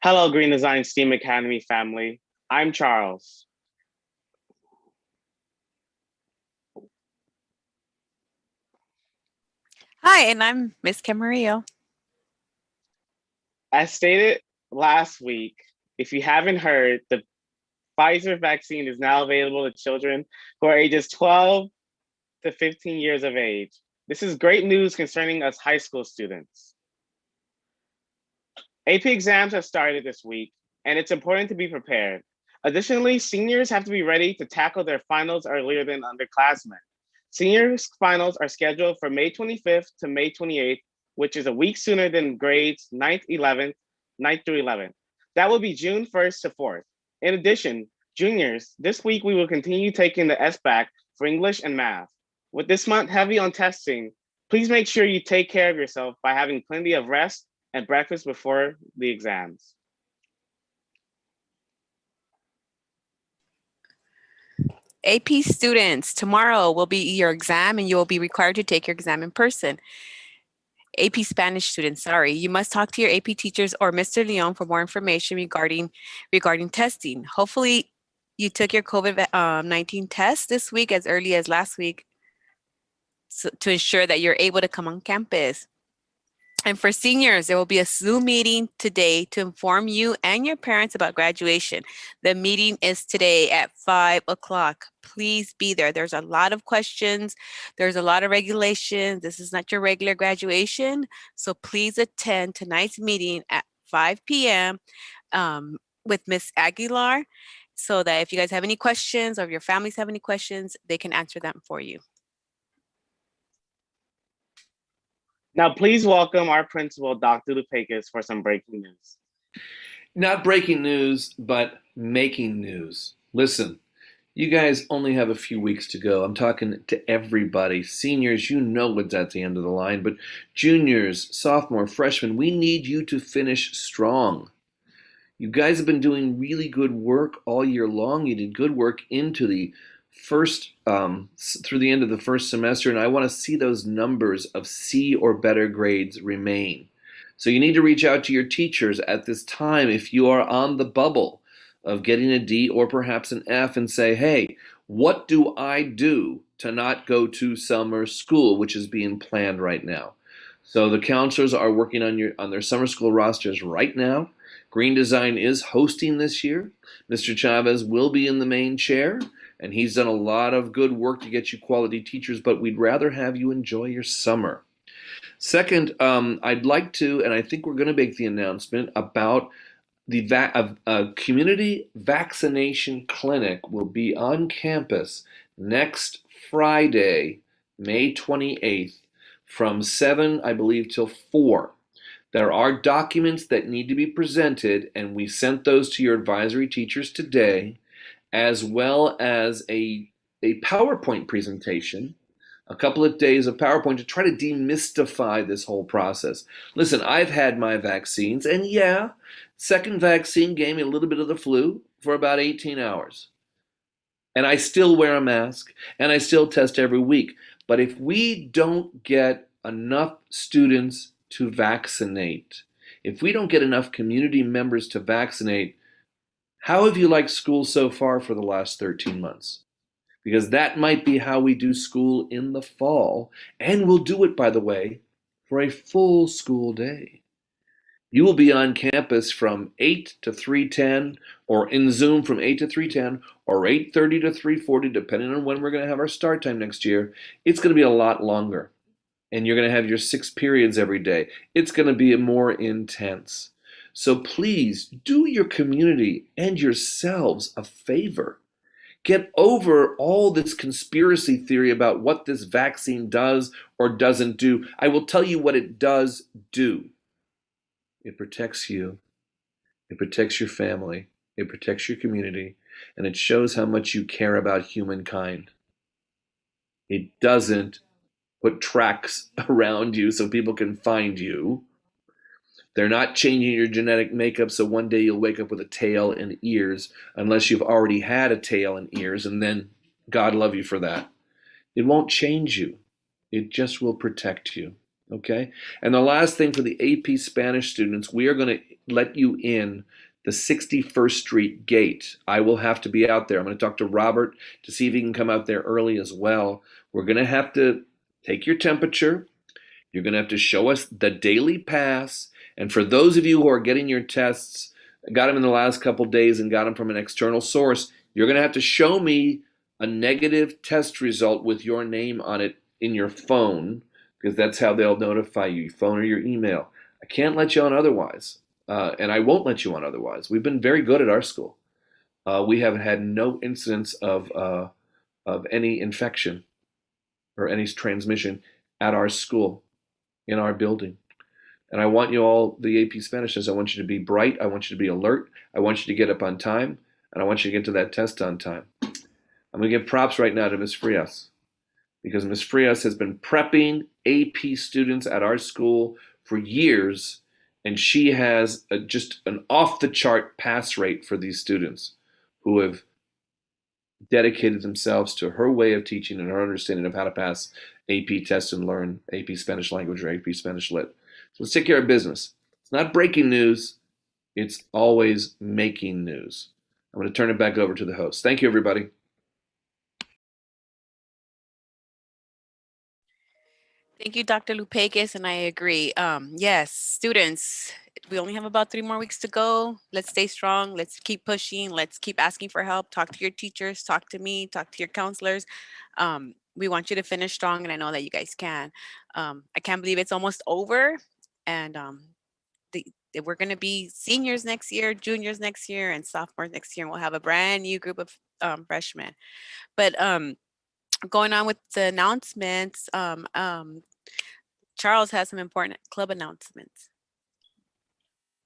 Hello, Green Design STEAM Academy family. I'm Charles. Hi, and I'm Miss Camarillo. As stated last week, if you haven't heard, the Pfizer vaccine is now available to children who are ages 12 to 15 years of age. This is great news concerning us high school students. AP exams have started this week, and it's important to be prepared. Additionally, seniors have to be ready to tackle their finals earlier than underclassmen. Seniors' finals are scheduled for May 25th to May 28th, which is a week sooner than grades 9th through 11th. That will be June 1st to 4th. In addition, juniors, this week we will continue taking the SBAC for English and math. With this month heavy on testing, please make sure you take care of yourself by having plenty of rest and breakfast before the exams. AP students, tomorrow will be your exam and you will be required to take your exam in person. AP Spanish students, sorry, you must talk to your AP teachers or Mr. Leon for more information regarding testing. Hopefully, you took your COVID-19 test this week as early as last week to ensure that you're able to come on campus. And for seniors, there will be a Zoom meeting today to inform you and your parents about graduation. The meeting is today at 5 o'clock. Please be there. There's a lot of questions. There's a lot of regulations. This is not your regular graduation. So please attend tonight's meeting at 5 p.m. With Miss Aguilar so that if you guys have any questions or if your families have any questions, they can answer them for you. Now, please welcome our principal, Dr. Lupakis, for some breaking news. Not breaking news, but making news. Listen, you guys only have a few weeks to go. I'm talking to everybody. Seniors, you know what's at the end of the line, but juniors, sophomore, freshmen, we need you to finish strong. You guys have been doing really good work all year long. You did good work into the first through the end of the first semester, and I want to see those numbers of C or better grades remain. So you need to reach out to your teachers at this time if you are on the bubble of getting a D or perhaps an F and say, hey, what do I do to not go to summer school, which is being planned right now? So the counselors are working on their summer school rosters right now. Green Design is hosting this year. Mr. Chavez will be in the main chair, and he's done a lot of good work to get you quality teachers, but we'd rather have you enjoy your summer. Second, I'd like to, and I think we're going to make the announcement about a community vaccination clinic will be on campus next Friday, May 28th, from 7, I believe, till 4. There are documents that need to be presented, and we sent those to your advisory teachers today, as well as a PowerPoint presentation, a couple of days of PowerPoint to try to demystify this whole process. Listen, I've had my vaccines, and yeah, second vaccine gave me a little bit of the flu for about 18 hours. And I still wear a mask, and I still test every week. But if we don't get enough students to vaccinate, if we don't get enough community members to vaccinate, how have you liked school so far for the last 13 months? Because that might be how we do school in the fall. And we'll do it, by the way, for a full school day. You will be on campus from 8 to 3:10, or in Zoom from 8 to 3:10, or 8:30 to 3:40, depending on when we're going to have our start time next year. It's going to be a lot longer. And you're going to have your 6 periods every day. It's going to be more intense. So please do your community and yourselves a favor. Get over all this conspiracy theory about what this vaccine does or doesn't do. I will tell you what it does do. It protects you. It protects your family. It protects your community. And it shows how much you care about humankind. It doesn't put tracks around you so people can find you. They're not changing your genetic makeup so one day you'll wake up with a tail and ears, unless you've already had a tail and ears, and then God love you for that. It won't change you. It just will protect you. Okay? And the last thing for the AP Spanish students, we are going to let you in the 61st Street gate. I will have to be out there. I'm going to talk to Robert to see if he can come out there early as well. We're going to have to take your temperature. You're going to have to show us the daily pass. And for those of you who are getting your tests, got them in the last couple days and got them from an external source, you're going to have to show me a negative test result with your name on it in your phone, because that's how they'll notify you, your phone or your email. I can't let you on otherwise, and I won't let you on otherwise. We've been very good at our school. We have had no incidents of any infection or any transmission at our school, in our building. And I want you all, the AP Spanishes, I want you to be bright. I want you to be alert. I want you to get up on time. And I want you to get to that test on time. I'm going to give props right now to Ms. Frias, because Ms. Frias has been prepping AP students at our school for years, and she has just an off-the-chart pass rate for these students who have dedicated themselves to her way of teaching and her understanding of how to pass AP Test and Learn, AP Spanish Language, or AP Spanish Lit. So let's take care of business. It's not breaking news. It's always making news. I'm going to turn it back over to the host. Thank you, everybody. Thank you, Dr. Lupakis, and I agree. Yes, students, we only have about 3 more weeks to go. Let's stay strong. Let's keep pushing. Let's keep asking for help. Talk to your teachers. Talk to me. Talk to your counselors. We want you to finish strong, and I know that you guys can. I can't believe it's almost over, and we're going to be seniors next year, juniors next year, and sophomores next year, and we'll have a brand new group of freshmen. But going on with the announcements, Charles has some important club announcements.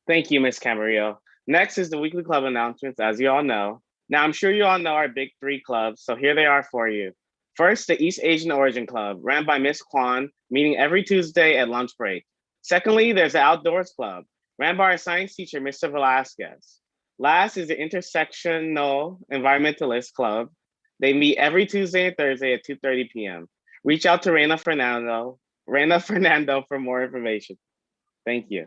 Thank you, Ms. Camarillo. Next is the weekly club announcements, as you all know. Now, I'm sure you all know our big 3 clubs, so here they are for you. First, the East Asian Origin Club, ran by Miss Kwan, meeting every Tuesday at lunch break. Secondly, there's the Outdoors Club, ran by our science teacher, Mr. Velasquez. Last is the Intersectional Environmentalist Club. They meet every Tuesday and Thursday at 2:30 p.m. Reach out to Reina Fernando for more information. Thank you.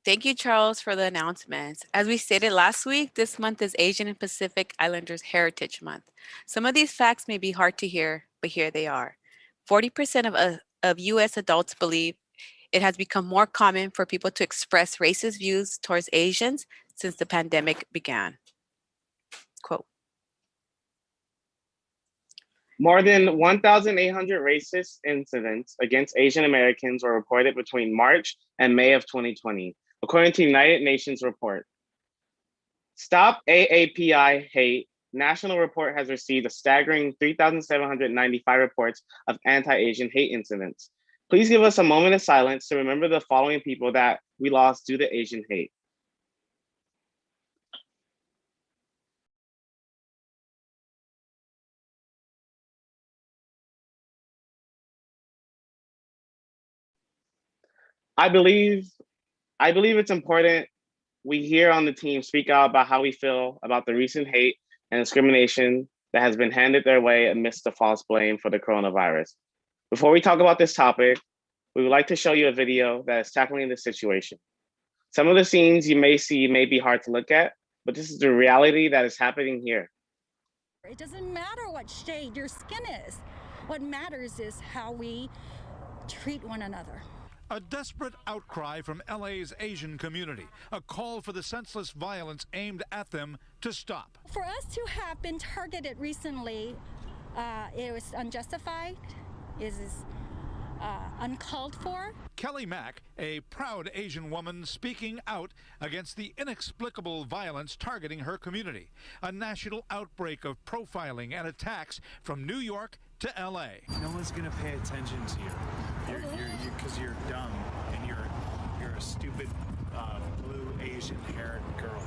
Thank you, Charles, for the announcements. As we stated last week, this month is Asian and Pacific Islanders Heritage Month. Some of these facts may be hard to hear, but here they are. 40% of U.S. adults believe it has become more common for people to express racist views towards Asians since the pandemic began. Quote. More than 1,800 racist incidents against Asian Americans were reported between March and May of 2020, according to United Nations report. Stop AAPI Hate national report has received a staggering 3,795 reports of anti-Asian hate incidents. Please give us a moment of silence to remember the following people that we lost due to Asian hate. I believe it's important we here on the team speak out about how we feel about the recent hate and discrimination that has been handed their way amidst the false blame for the coronavirus. Before we talk about this topic, we would like to show you a video that is tackling this situation. Some of the scenes you may see may be hard to look at, but this is the reality that is happening here. It doesn't matter what shade your skin is. What matters is how we treat one another. A desperate outcry from LA's Asian community, a call for the senseless violence aimed at them to stop. For us to have been targeted recently, it was unjustified, is uncalled for. Kelly Mack, a proud Asian woman speaking out against the inexplicable violence targeting her community, a national outbreak of profiling and attacks from New York to LA. No one's gonna pay attention to you. Because you're dumb and you're a stupid blue Asian haired girl.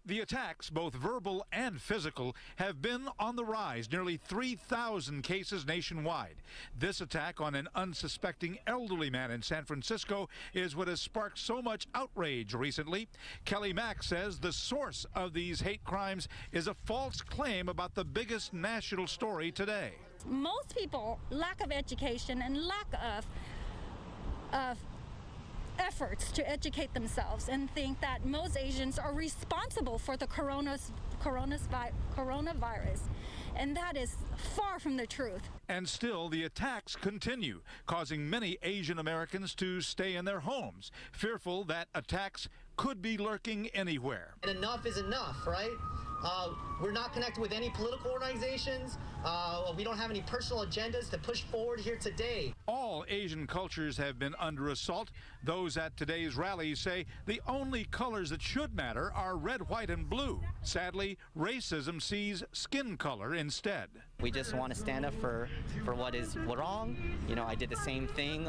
The attacks, both verbal and physical, have been on the rise. Nearly 3,000 cases nationwide. This attack on an unsuspecting elderly man in San Francisco is what has sparked so much outrage recently. Kelly Mack says the source of these hate crimes is a false claim about the biggest national story today. Most people lack of education and lack of efforts to educate themselves and think that most Asians are responsible for the coronavirus. And that is far from the truth. And still, the attacks continue, causing many Asian Americans to stay in their homes, fearful that attacks could be lurking anywhere. And enough is enough, right? We're not connected with any political organizations. We don't have any personal agendas to push forward here today. All Asian cultures have been under assault. Those at today's rally say the only colors that should matter are red, white, and blue. Sadly, racism sees skin color instead. We just want to stand up for what is wrong. You know, I did the same thing,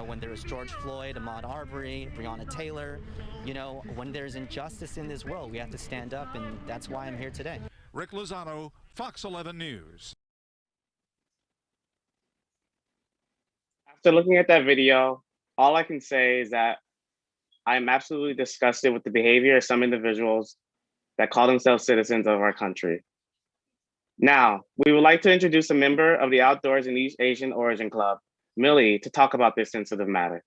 when there was George Floyd, Ahmaud Arbery, Breonna Taylor. You know, when there's injustice in this world, we have to stand up, and that's why I'm here today. Rick Lozano, Fox 11 News. After looking at that video, all I can say is that I'm absolutely disgusted with the behavior of some individuals that call themselves citizens of our country. Now, we would like to introduce a member of the Outdoors and East Asian Origin Club, Millie, to talk about this sensitive matter.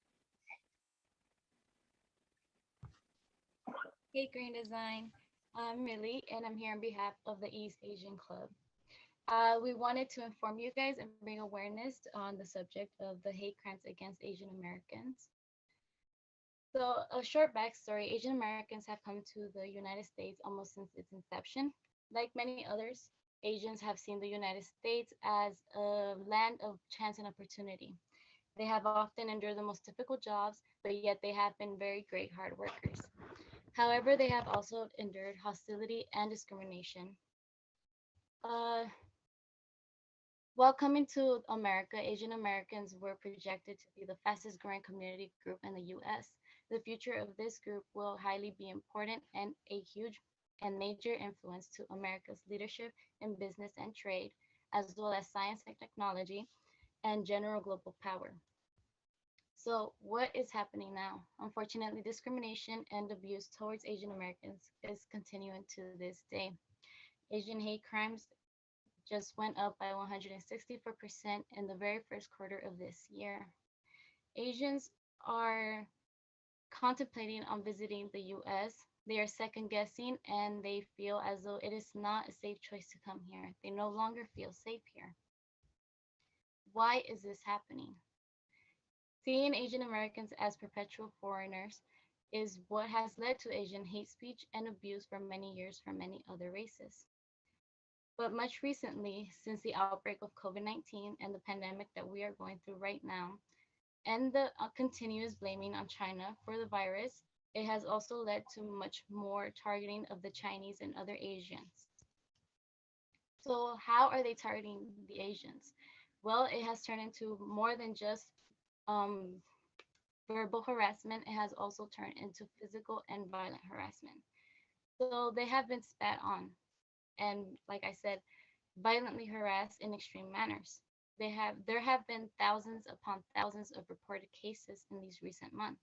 Hey, Green Design. I'm Millie, and I'm here on behalf of the East Asian Club. We wanted to inform you guys and bring awareness on the subject of the hate crimes against Asian Americans. So a short backstory, Asian Americans have come to the United States almost since its inception. Like many others, Asians have seen the United States as a land of chance and opportunity. They have often endured the most difficult jobs, but yet they have been very great hard workers. However, they have also endured hostility and discrimination. While coming to America, Asian Americans were projected to be the fastest growing community group in the US. The future of this group will highly be important and a huge and major influence to America's leadership in business and trade, as well as science and technology and general global power. So what is happening now? Unfortunately, discrimination and abuse towards Asian Americans is continuing to this day. Asian hate crimes just went up by 164% in the very first quarter of this year. Asians are contemplating on visiting the US. They are second guessing and they feel as though it is not a safe choice to come here. They no longer feel safe here. Why is this happening? Seeing Asian Americans as perpetual foreigners is what has led to Asian hate speech and abuse for many years from many other races. But much recently, since the outbreak of COVID-19 and the pandemic that we are going through right now, and the continuous blaming on China for the virus, it has also led to much more targeting of the Chinese and other Asians. So how are they targeting the Asians? Well, it has turned into more than just verbal harassment. It has also turned into physical and violent harassment. So they have been spat on and, like I said, violently harassed in extreme manners. There have been thousands upon thousands of reported cases in these recent months.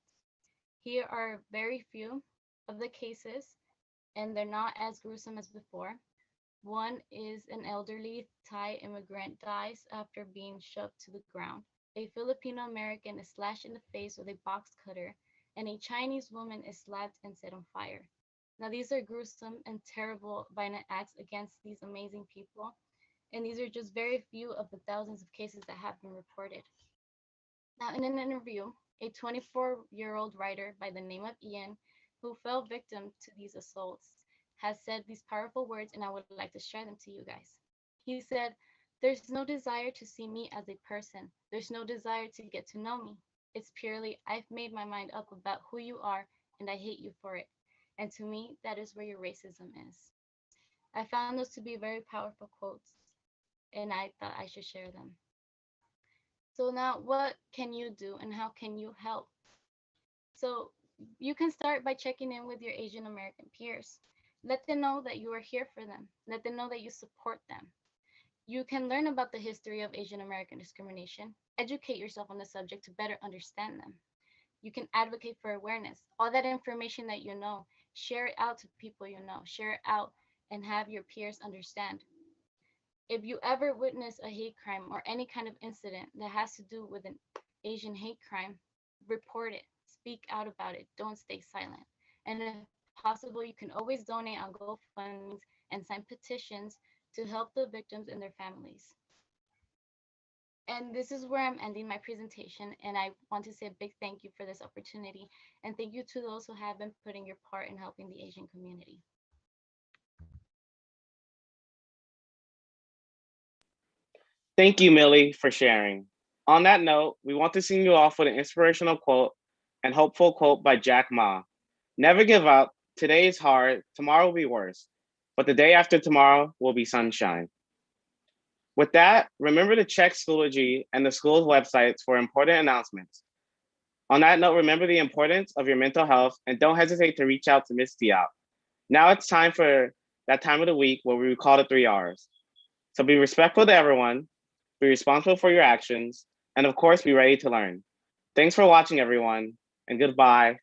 Here are very few of the cases, and they're not as gruesome as before. One is an elderly Thai immigrant dies after being shoved to the ground. A Filipino American is slashed in the face with a box cutter, and a Chinese woman is slapped and set on fire. Now, these are gruesome and terrible violent acts against these amazing people, and these are just very few of the thousands of cases that have been reported. Now, in an interview, a 24-year-old writer by the name of Ian, who fell victim to these assaults, has said these powerful words, and I would like to share them to you guys. He said, "There's no desire to see me as a person. There's no desire to get to know me. It's purely, I've made my mind up about who you are, and I hate you for it. And to me, that is where your racism is." I found those to be very powerful quotes, and I thought I should share them. So now, what can you do and how can you help? So you can start by checking in with your Asian American peers. Let them know that you are here for them. Let them know that you support them. You can learn about the history of Asian American discrimination, educate yourself on the subject to better understand them. You can advocate for awareness. All that information that you know, share it out to people you know, share it out and have your peers understand. If you ever witness a hate crime or any kind of incident that has to do with an Asian hate crime, report it, speak out about it, don't stay silent. And if possible, you can always donate on GoFundMe's and sign petitions to help the victims and their families. And this is where I'm ending my presentation. And I want to say a big thank you for this opportunity. And thank you to those who have been putting your part in helping the Asian community. Thank you, Millie, for sharing. On that note, we want to send you off with an inspirational quote and hopeful quote by Jack Ma. Never give up. Today is hard. Tomorrow will be worse. But the day after tomorrow will be sunshine. With that, remember to check Schoology and the school's websites for important announcements. On that note, remember the importance of your mental health and don't hesitate to reach out to Miss Diop. Now it's time for that time of the week where we call the 3 R's. So be respectful to everyone, be responsible for your actions, and of course, be ready to learn. Thanks for watching, everyone, and goodbye.